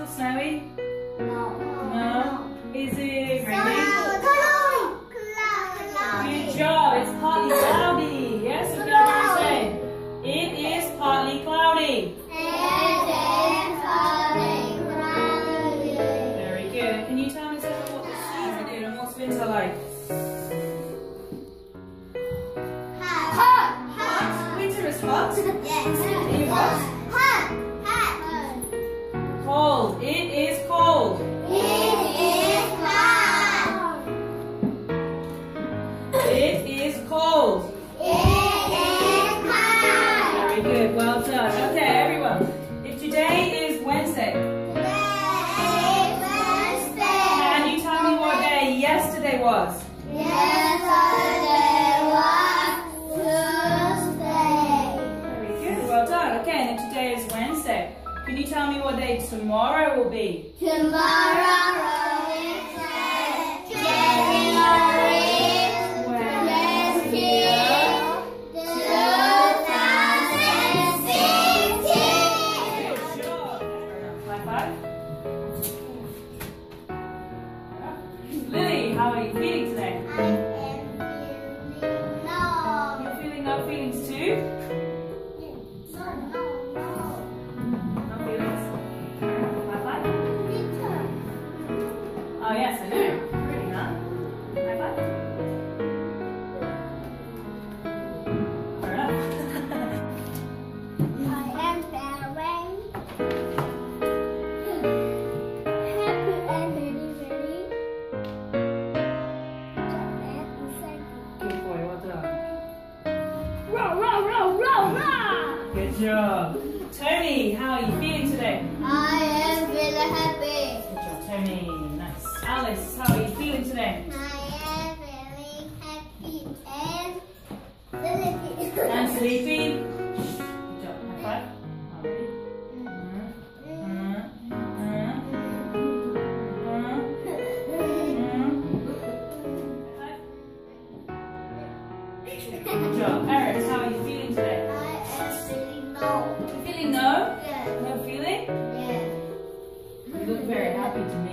still snowy? No. No. Is it raining? Cloudy. Good job. It's partly cloudy. Yes, we're going to say it is partly cloudy. Very good. Can you tell me something what the seas are doing and what's winter like? Hot. Winter is hot. Yes. Are you hot? Hot. Cold. It is cold. It is cold. Very good. Well done. Okay, everyone. If today is Wednesday, can you tell me what day yesterday was? Very good. Well done. Okay, and if today is Wednesday, can you tell me what day tomorrow will be? Good job. High five. Lily, how are you feeling today? You're feeling no feelings too? No feelings? High five. Oh yes, I know. Pretty, huh? High five. Fair enough. Good boy, well done. Good job. Tony, how are you feeling today? Good job, Tony. Nice. Alice, how are you feeling today? And sleepy? Good job. High five. Ready? Good job. Eris, how are you feeling today? You feeling no? No feeling? You look very happy to me.